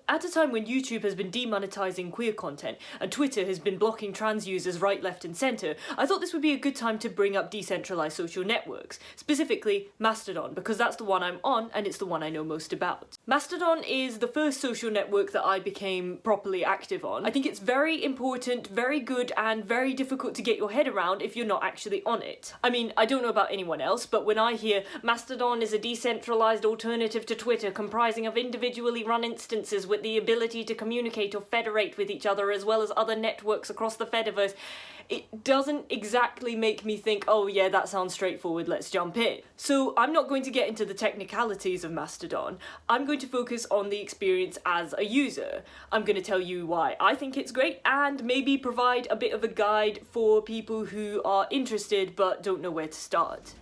At a time when YouTube has been demonetizing queer content and Twitter has been blocking trans users right, left and centre, I thought this would be a good time to bring up decentralized social networks, specifically Mastodon, because that's the one I'm on and it's the one I know most about. Mastodon is the first social network that I became properly active on. I think it's very important, very good and very difficult to get your head around if you're not actually on it. I mean, I don't know about anyone else, but when I hear Mastodon is a decentralized alternative to Twitter comprising of individually run instances with the ability to communicate or federate with each other as well as other networks across the Fediverse, it doesn't exactly make me think, oh yeah, that sounds straightforward, let's jump in. So I'm not going to get into the technicalities of Mastodon. I'm going to focus on the experience as a user. I'm going to tell you why I think it's great and maybe provide a bit of a guide for people who are interested but don't know where to start.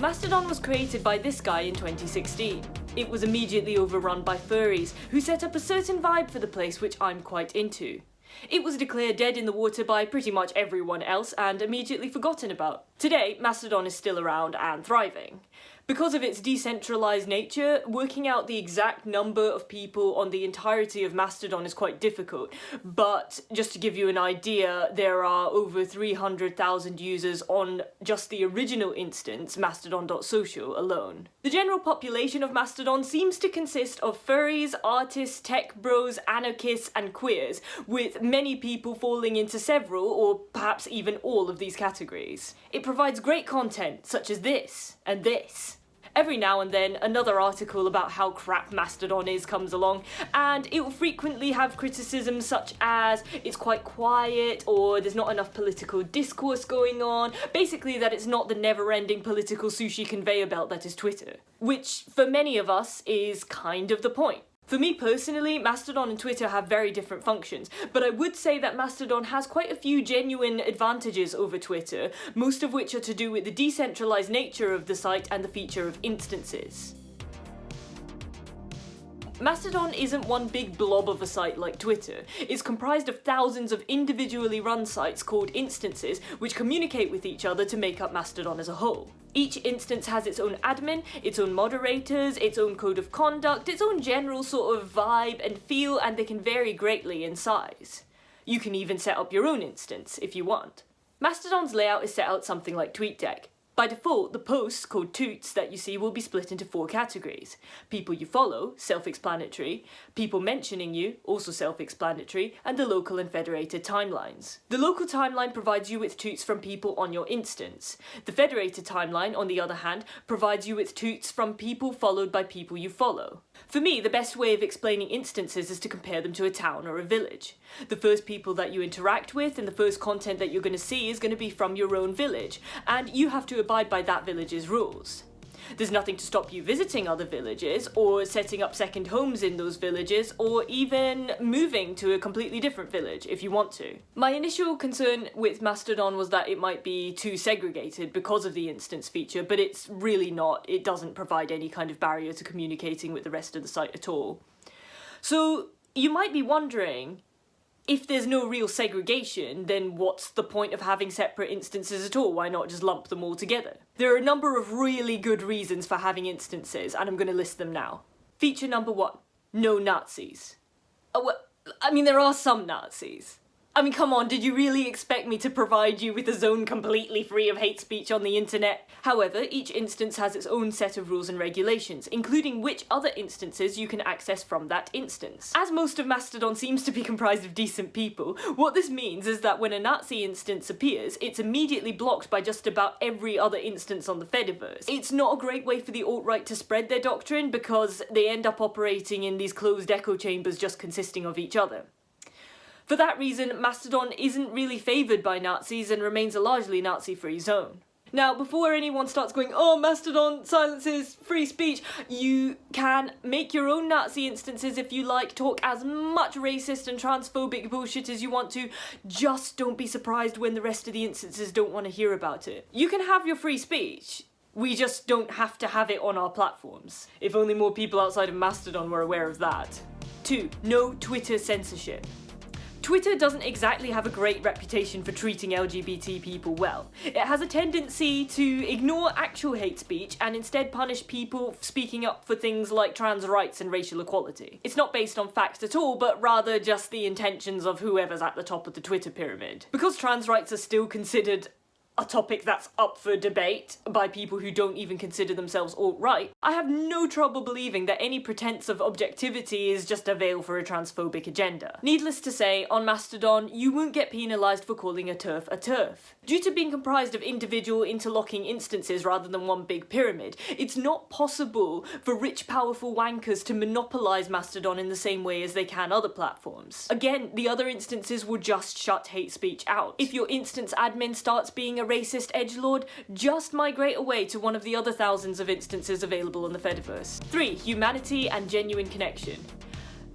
Mastodon was created by this guy in 2016. It was immediately overrun by furries, who set up a certain vibe for the place which I'm quite into. It was declared dead in the water by pretty much everyone else and immediately forgotten about. Today, Mastodon is still around and thriving. Because of its decentralized nature, working out the exact number of people on the entirety of Mastodon is quite difficult, but just to give you an idea, there are over 300,000 users on just the original instance, mastodon.social, alone. The general population of Mastodon seems to consist of furries, artists, tech bros, anarchists, and queers, with many people falling into several, or perhaps even all of these categories. It provides great content, such as this, and this. Every now and then, another article about how crap Mastodon is comes along, and it will frequently have criticisms such as it's quite quiet, or there's not enough political discourse going on, basically that it's not the never-ending political sushi conveyor belt that is Twitter. Which, for many of us, is kind of the point. For me personally, Mastodon and Twitter have very different functions, but I would say that Mastodon has quite a few genuine advantages over Twitter, most of which are to do with the decentralized nature of the site and the feature of instances. Mastodon isn't one big blob of a site like Twitter. It's comprised of thousands of individually run sites called instances, which communicate with each other to make up Mastodon as a whole. Each instance has its own admin, its own moderators, its own code of conduct, its own general sort of vibe and feel, and they can vary greatly in size. You can even set up your own instance if you want. Mastodon's layout is set out something like TweetDeck. By default, the posts, called toots, that you see will be split into 4 categories. People you follow, self-explanatory, people mentioning you, also self-explanatory, and the local and federated timelines. The local timeline provides you with toots from people on your instance. The federated timeline, on the other hand, provides you with toots from people followed by people you follow. For me, the best way of explaining instances is to compare them to a town or a village. The first people that you interact with and the first content that you're going to see is going to be from your own village, and you have to abide by that village's rules. There's nothing to stop you visiting other villages, or setting up second homes in those villages, or even moving to a completely different village if you want to. My initial concern with Mastodon was that it might be too segregated because of the instance feature, but it's really not. It doesn't provide any kind of barrier to communicating with the rest of the site at all. So you might be wondering, if there's no real segregation, then what's the point of having separate instances at all? Why not just lump them all together? There are a number of really good reasons for having instances, and I'm going to list them now. Feature number 1, no Nazis. Oh, well, I mean, there are some Nazis. I mean, come on, did you really expect me to provide you with a zone completely free of hate speech on the internet? However, each instance has its own set of rules and regulations, including which other instances you can access from that instance. As most of Mastodon seems to be comprised of decent people, what this means is that when a Nazi instance appears, it's immediately blocked by just about every other instance on the Fediverse. It's not a great way for the alt-right to spread their doctrine because they end up operating in these closed echo chambers just consisting of each other. For that reason, Mastodon isn't really favoured by Nazis and remains a largely Nazi-free zone. Now, before anyone starts going, oh, Mastodon silences free speech, you can make your own Nazi instances if you like, talk as much racist and transphobic bullshit as you want to, just don't be surprised when the rest of the instances don't want to hear about it. You can have your free speech, we just don't have to have it on our platforms. If only more people outside of Mastodon were aware of that. 2, no Twitter censorship. Twitter doesn't exactly have a great reputation for treating LGBT people well. It has a tendency to ignore actual hate speech and instead punish people speaking up for things like trans rights and racial equality. It's not based on facts at all, but rather just the intentions of whoever's at the top of the Twitter pyramid. Because trans rights are still considered a topic that's up for debate by people who don't even consider themselves alt-right, I have no trouble believing that any pretense of objectivity is just a veil for a transphobic agenda. Needless to say, on Mastodon, you won't get penalised for calling a TERF a TERF. Due to being comprised of individual interlocking instances rather than one big pyramid, it's not possible for rich, powerful wankers to monopolise Mastodon in the same way as they can other platforms. Again, the other instances will just shut hate speech out. If your instance admin starts being a racist edgelord, just migrate away to one of the other thousands of instances available on the Fediverse. 3. Humanity and genuine connection.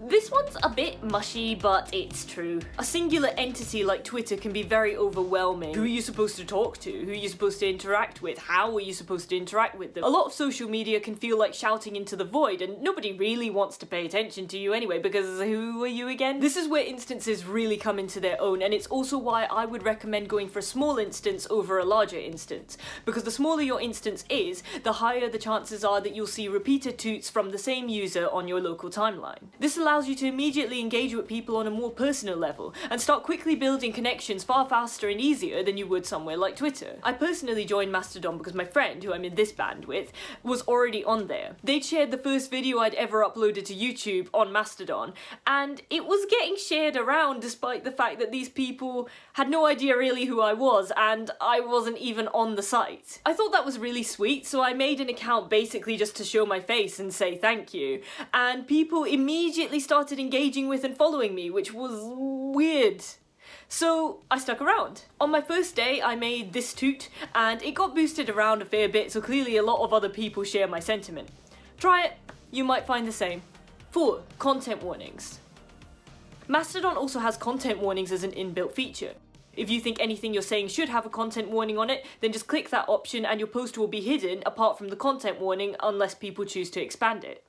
This one's a bit mushy, but it's true. A singular entity like Twitter can be very overwhelming. Who are you supposed to talk to? Who are you supposed to interact with? How are you supposed to interact with them? A lot of social media can feel like shouting into the void, and nobody really wants to pay attention to you anyway, because who are you again? This is where instances really come into their own, and it's also why I would recommend going for a small instance over a larger instance. Because the smaller your instance is, the higher the chances are that you'll see repeated tweets from the same user on your local timeline. This allows you to immediately engage with people on a more personal level and start quickly building connections far faster and easier than you would somewhere like Twitter. I personally joined Mastodon because my friend, who I'm in this band with, was already on there. They'd shared the first video I'd ever uploaded to YouTube on Mastodon, and it was getting shared around despite the fact that these people had no idea really who I was, and I wasn't even on the site. I thought that was really sweet, so I made an account basically just to show my face and say thank you, and people immediately started engaging with and following me, which was weird. So I stuck around. On my first day I made this toot and it got boosted around a fair bit, so clearly a lot of other people share my sentiment. Try it, you might find the same. 4. Content warnings. Mastodon also has content warnings as an inbuilt feature. If you think anything you're saying should have a content warning on it, then just click that option and your post will be hidden apart from the content warning unless people choose to expand it.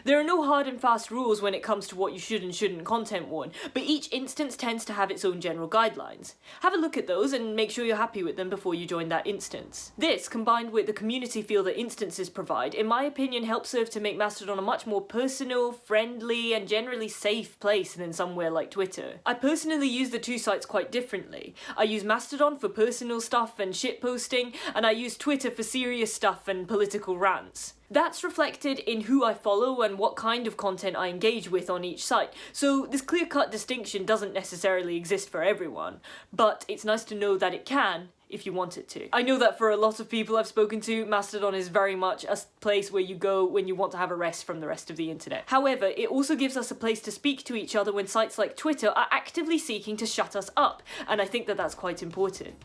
There are no hard and fast rules when it comes to what you should and shouldn't content warn, but each instance tends to have its own general guidelines. Have a look at those and make sure you're happy with them before you join that instance. This, combined with the community feel that instances provide, in my opinion helps serve to make Mastodon a much more personal, friendly, and generally safe place than somewhere like Twitter. I personally use the two sites quite differently. I use Mastodon for personal stuff and shitposting, and I use Twitter for serious stuff and political rants. That's reflected in who I follow and what kind of content I engage with on each site, so this clear-cut distinction doesn't necessarily exist for everyone, but it's nice to know that it can, if you want it to. I know that for a lot of people I've spoken to, Mastodon is very much a place where you go when you want to have a rest from the rest of the internet. However, it also gives us a place to speak to each other when sites like Twitter are actively seeking to shut us up, and I think that that's quite important.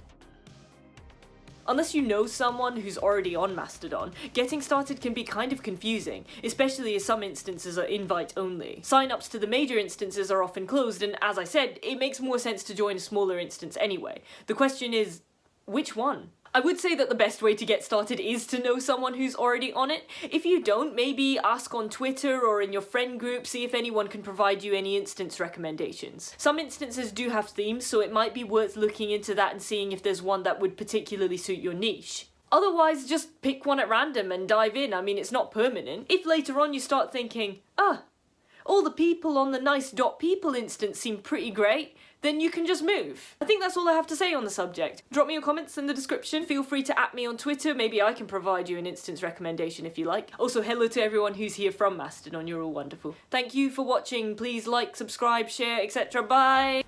Unless you know someone who's already on Mastodon, getting started can be kind of confusing, especially as some instances are invite only. Sign-ups to the major instances are often closed, and as I said, it makes more sense to join a smaller instance anyway. The question is, which one? I would say that the best way to get started is to know someone who's already on it. If you don't, maybe ask on Twitter or in your friend group, see if anyone can provide you any instance recommendations. Some instances do have themes, so it might be worth looking into that and seeing if there's one that would particularly suit your niche. Otherwise, just pick one at random and dive in. I mean, it's not permanent. If later on you start thinking, all the people on the nice.people instance seem pretty great, then you can just move. I think that's all I have to say on the subject. Drop me your comments in the description, feel free to @ me on Twitter, maybe I can provide you an instance recommendation if you like. Also, hello to everyone who's here from Mastodon, you're all wonderful. Thank you for watching, please like, subscribe, share, etc. Bye!